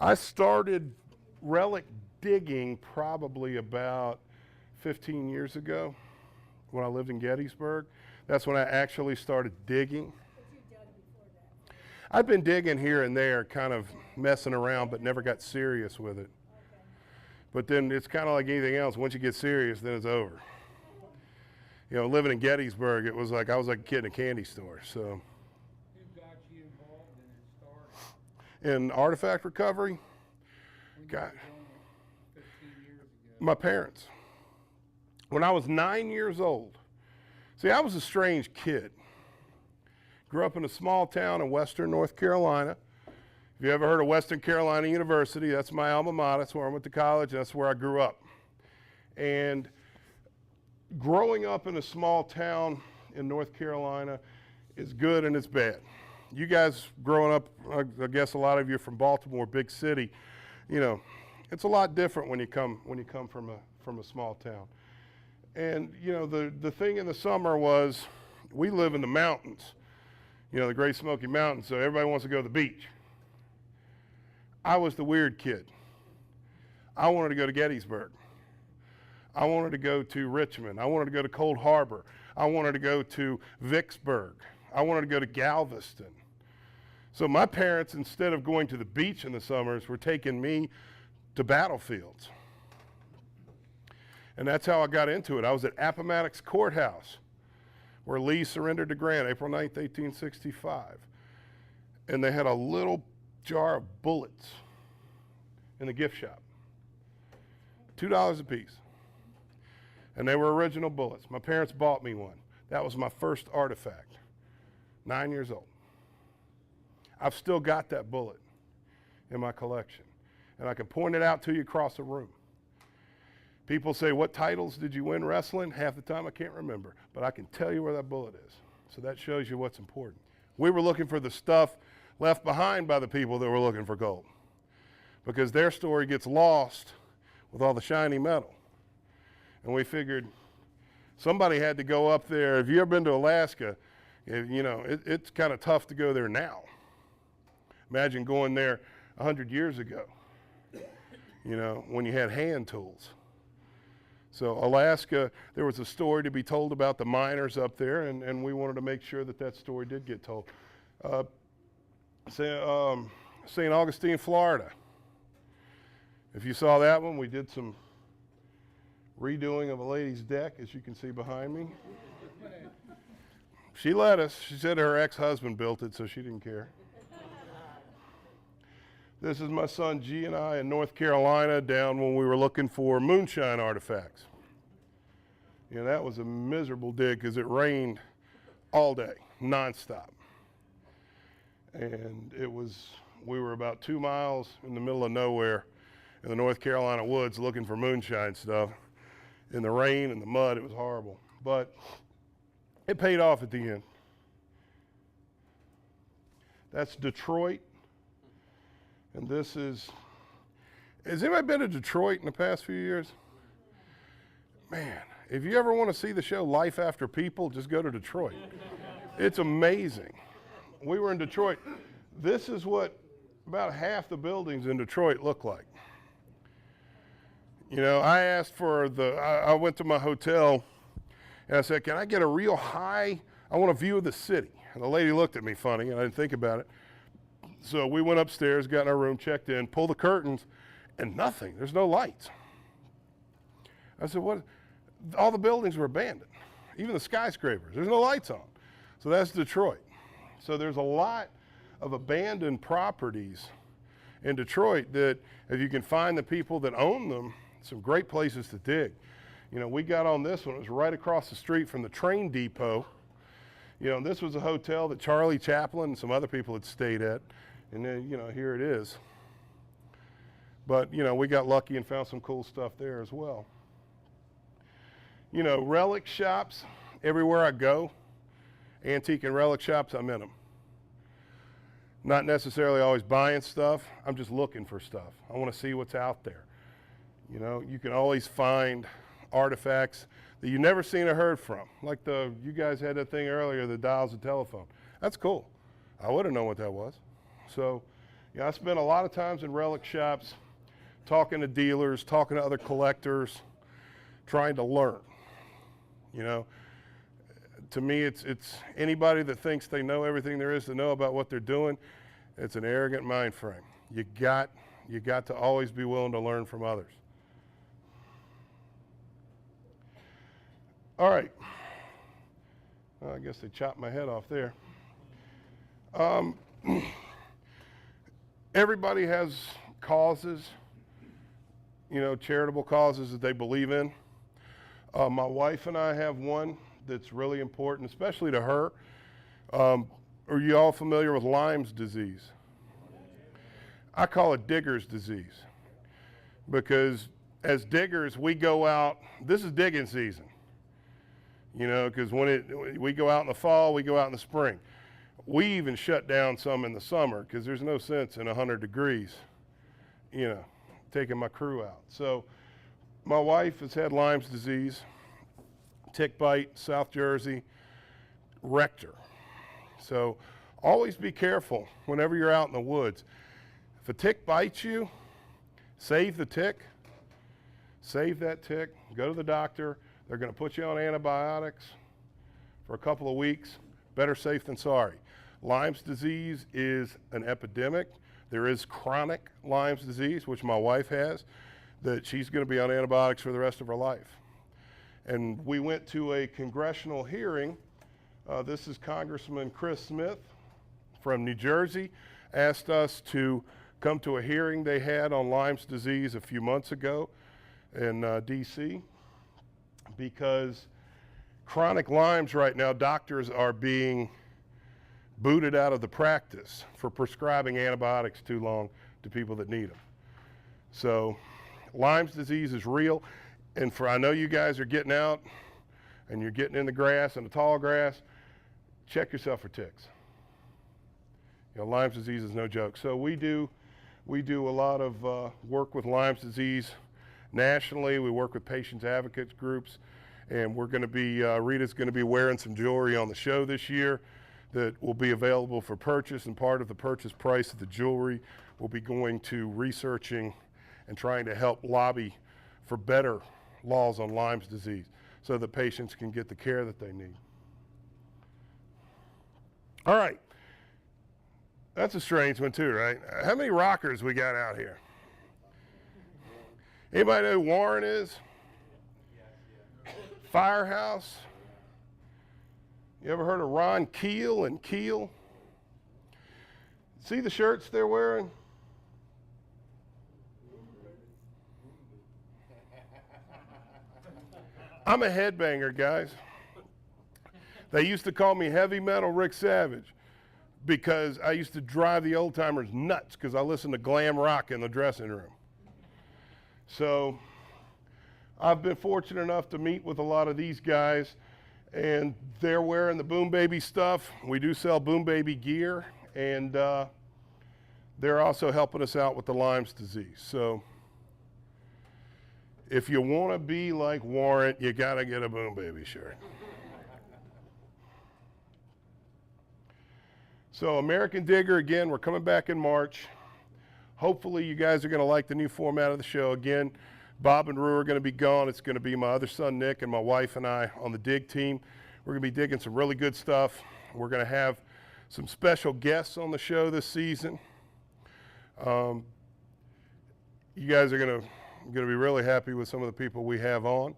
I started relic digging probably about 15 years ago when I lived in Gettysburg. That's when I actually started digging. But you've done before that. I've been digging here and there, kind of messing around, but never got serious with it. Okay. But then it's kind of like anything else. Once you get serious, then it's over. You know, living in Gettysburg, it was like I was like a kid in a candy store. So, Who got you involved in it started? in artifact recovery, When God, you were doing it 15 years ago. my parents. When I was 9 years old, see, I was a strange kid. Grew up in a small town in western North Carolina. If you ever heard of Western Carolina University, that's my alma mater. That's where I went to college. That's where I grew up. And growing up in a small town in North Carolina is good and it's bad. You guys growing up, I guess a lot of you are from Baltimore, big city. You know, it's a lot different when you come from a small town. And you know, the thing in the summer was we live in the mountains, you know, the Great Smoky Mountains, so everybody wants to go to the beach. I was the weird kid. I wanted to go to Gettysburg. I wanted to go to Richmond. I wanted to go to Cold Harbor. I wanted to go to Vicksburg. I wanted to go to Galveston. So my parents, instead of going to the beach in the summers, were taking me to battlefields. And that's how I got into it. I was at Appomattox Courthouse, where Lee surrendered to Grant, April 9th, 1865. And they had a little jar of bullets in the gift shop, $2 a piece. And they were original bullets. My parents bought me one. That was my first artifact, 9 years old. I've still got that bullet in my collection. And I can point it out to you across the room. People say, what titles did you win wrestling? Half the time I can't remember, but I can tell you where that bullet is. So that shows you what's important. We were looking for the stuff left behind by the people that were looking for gold, because their story gets lost with all the shiny metal. And we figured somebody had to go up there. If you've ever been to Alaska, you know, it's kind of tough to go there now. Imagine going there 100 years ago, you know, when you had hand tools. So Alaska, there was a story to be told about the miners up there, and we wanted to make sure that that story did get told. St. Augustine, Florida. If you saw that one, we did some redoing of a lady's deck, as you can see behind me. She let us. She said her ex-husband built it, so she didn't care. This is my son G and I in North Carolina down when we were looking for moonshine artifacts. You know, that was a miserable dig because it rained all day, nonstop. And we were about 2 miles in the middle of nowhere in the North Carolina woods looking for moonshine stuff. In the rain and the mud, it was horrible. But it paid off at the end. That's Detroit. And this has anybody been to Detroit in the past few years? Man, if you ever want to see the show Life After People, just go to Detroit. It's amazing. We were in Detroit. This is what about half the buildings in Detroit look like. You know, I asked for I went to my hotel and I said, can I get a real high, I want a view of the city. And the lady looked at me funny and I didn't think about it. So we went upstairs, got in our room, checked in, pulled the curtains, and nothing. There's no lights. I said, what? All the buildings were abandoned, even the skyscrapers. There's no lights on. So that's Detroit. So there's a lot of abandoned properties in Detroit that if you can find the people that own them, some great places to dig. You know, we got on this one. It was right across the street from the train depot. You know, this was a hotel that Charlie Chaplin and some other people had stayed at. And then, you know, here it is. But, you know, we got lucky and found some cool stuff there as well. You know, relic shops, everywhere I go, antique and relic shops, I'm in them. Not necessarily always buying stuff. I'm just looking for stuff. I want to see what's out there. You know, you can always find artifacts that you've never seen or heard from. Like you guys had that thing earlier, the dials of telephone. That's cool. I wouldn't know what that was. So, I spent a lot of times in relic shops talking to dealers, talking to other collectors, trying to learn. You know, to me, it's anybody that thinks they know everything there is to know about what they're doing. It's an arrogant mind frame. You got to always be willing to learn from others. All right. Well, I guess they chopped my head off there. Everybody has causes, you know, charitable causes that they believe in. My wife and I have one that's really important, especially to her. Are you all familiar with Lyme's disease? I call it digger's disease because as diggers, we go out, this is digging season, you know, because we go out in the fall, we go out in the spring. We even shut down some in the summer because there's no sense in 100 degrees, you know, taking my crew out. So my wife has had Lyme's disease, tick bite, South Jersey, wrecked her. So always be careful whenever you're out in the woods. If a tick bites you, save the tick, save that tick, go to the doctor. They're going to put you on antibiotics for a couple of weeks. Better safe than sorry. Lyme's disease is an epidemic. There is chronic Lyme's disease, which my wife has, that she's going to be on antibiotics for the rest of her life. And we went to a congressional hearing. This is Congressman Chris Smith from New Jersey, asked us to come to a hearing they had on Lyme's disease a few months ago in DC, because chronic Lyme's right now, doctors are being booted out of the practice for prescribing antibiotics too long to people that need them. So Lyme's disease is real, and I know you guys are getting out and you're getting in the grass and the tall grass, check yourself for ticks. You know, Lyme's disease is no joke. So we do a lot of work with Lyme's disease nationally. We work with patients advocates groups, and we're going to be, Rita's going to be wearing some jewelry on the show this year that will be available for purchase, and part of the purchase price of the jewelry will be going to researching and trying to help lobby for better laws on Lyme's disease so that patients can get the care that they need. All right. That's a strange one too, right? How many rockers we got out here? Anybody know who Warren is? Firehouse? You ever heard of Ron Keel and Keel? See the shirts they're wearing? I'm a headbanger, guys. They used to call me heavy metal Ric Savage because I used to drive the old timers nuts because I listened to glam rock in the dressing room. So I've been fortunate enough to meet with a lot of these guys, and they're wearing the Boom Baby stuff. We do sell Boom Baby gear, and they're also helping us out with the Lyme's disease. So if you want to be like Warren, you got to get a Boom Baby shirt. So American Digger, again, we're coming back in March. Hopefully you guys are going to like the new format of the show. Again, Bob and Rue are going to be gone. It's going to be my other son, Nick, and my wife and I on the dig team. We're going to be digging some really good stuff. We're going to have some special guests on the show this season. You guys are going to be really happy with some of the people we have on.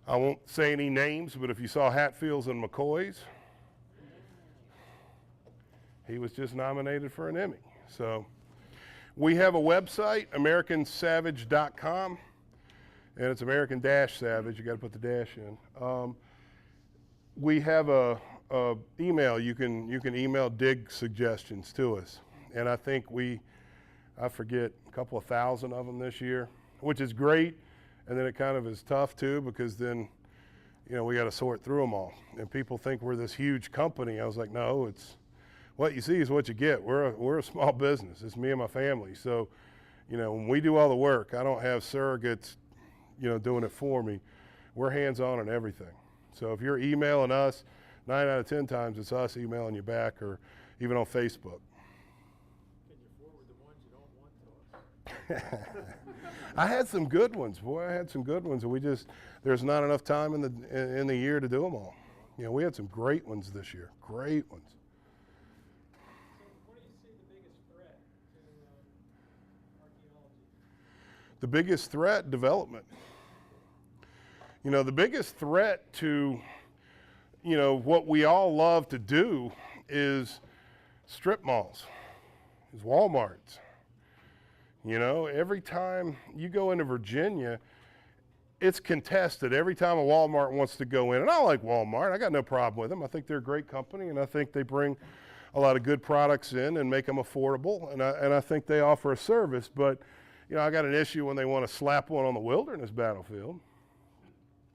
I won't say any names, but if you saw Hatfields and McCoys, he was just nominated for an Emmy. So we have a website, americansavage.com, and it's American-Savage. You got to put the dash in. We have a email. You can email dig suggestions to us, and I think I forget a couple of thousand of them this year, which is great. And then it kind of is tough too, because then, you know, we got to sort through them all. And people think we're this huge company. I was like, no, it's what you see is what you get. We're a small business. It's me and my family. So, you know, when we do all the work, I don't have surrogates, you know, doing it for me. We're hands-on on everything. So if you're emailing us, 9 out of 10 times it's us emailing you back, or even on Facebook. Can you forward the I had some good ones, boy. I had some good ones, and there's not enough time in the year to do them all. You know, we had some great ones this year, great ones. So what do you see the biggest threat to archaeology? The biggest threat, development. You know, the biggest threat to, you know, what we all love to do is strip malls, is Walmarts. You know, every time you go into Virginia, it's contested every time a Walmart wants to go in. And I like Walmart. I got no problem with them. I think they're a great company, and I think they bring a lot of good products in and make them affordable. And I think they offer a service. But, you know, I got an issue when they want to slap one on the wilderness battlefield.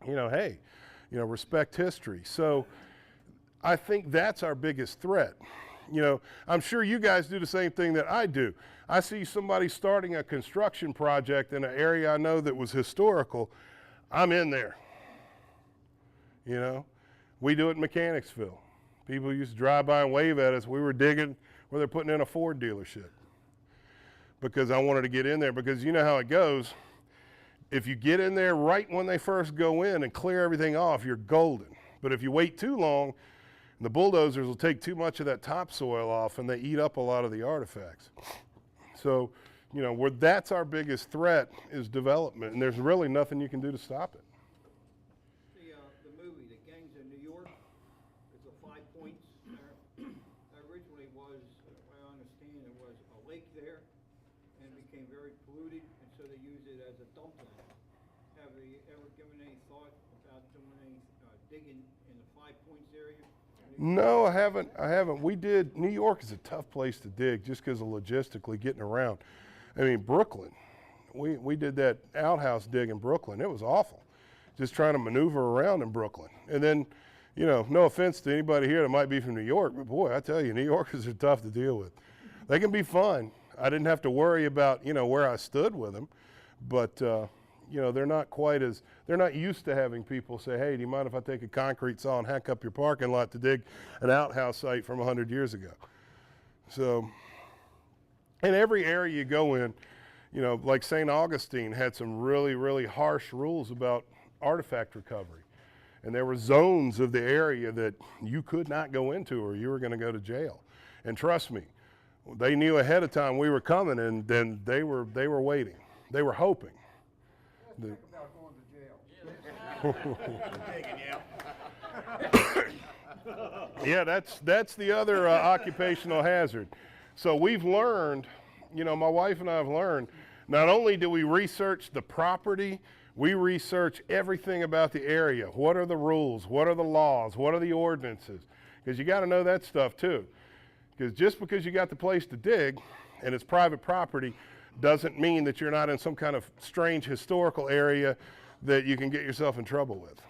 You know, hey, you know, respect history. So I think that's our biggest threat. You know, I'm sure you guys do the same thing that I do. I see somebody starting a construction project in an area I know that was historical. I'm in there. You know, we do it in Mechanicsville. People used to drive by and wave at us. We were digging where they're putting in a Ford dealership because I wanted to get in there, because you know how it goes. If you get in there right when they first go in and clear everything off, you're golden. But if you wait too long, the bulldozers will take too much of that topsoil off and they eat up a lot of the artifacts. So, you know, that's our biggest threat is development, and there's really nothing you can do to stop it. The movie, The Gangs of New York, it's a 5 points there. Originally was, I understand, it was a lake there, and it became very polluted, and so they used it as a dumpling. Have you ever given any thought about doing any digging in the 5 points area? No, I haven't. New York is a tough place to dig just because of logistically getting around. I mean, Brooklyn, we did that outhouse dig in Brooklyn. It was awful, just trying to maneuver around in Brooklyn. And then, you know, no offense to anybody here that might be from New York, but boy, I tell you, New Yorkers are tough to deal with. They can be fun. I didn't have to worry about, you know, where I stood with them, but, you know, they're not used to having people say, hey, do you mind if I take a concrete saw and hack up your parking lot to dig an outhouse site from 100 years ago? So, in every area you go in, you know, like St. Augustine had some really, really harsh rules about artifact recovery. And there were zones of the area that you could not go into or you were going to go to jail. And trust me, they knew ahead of time we were coming, and then they were waiting. They were hoping. Let's think about going to jail. Yeah, that's the other occupational hazard. So we've learned, you know, my wife and I have learned, not only do we research the property, we research everything about the area. What are the rules? What are the laws? What are the ordinances? Because you got to know that stuff too. Because just because you got the place to dig and it's private property doesn't mean that you're not in some kind of strange historical area that you can get yourself in trouble with.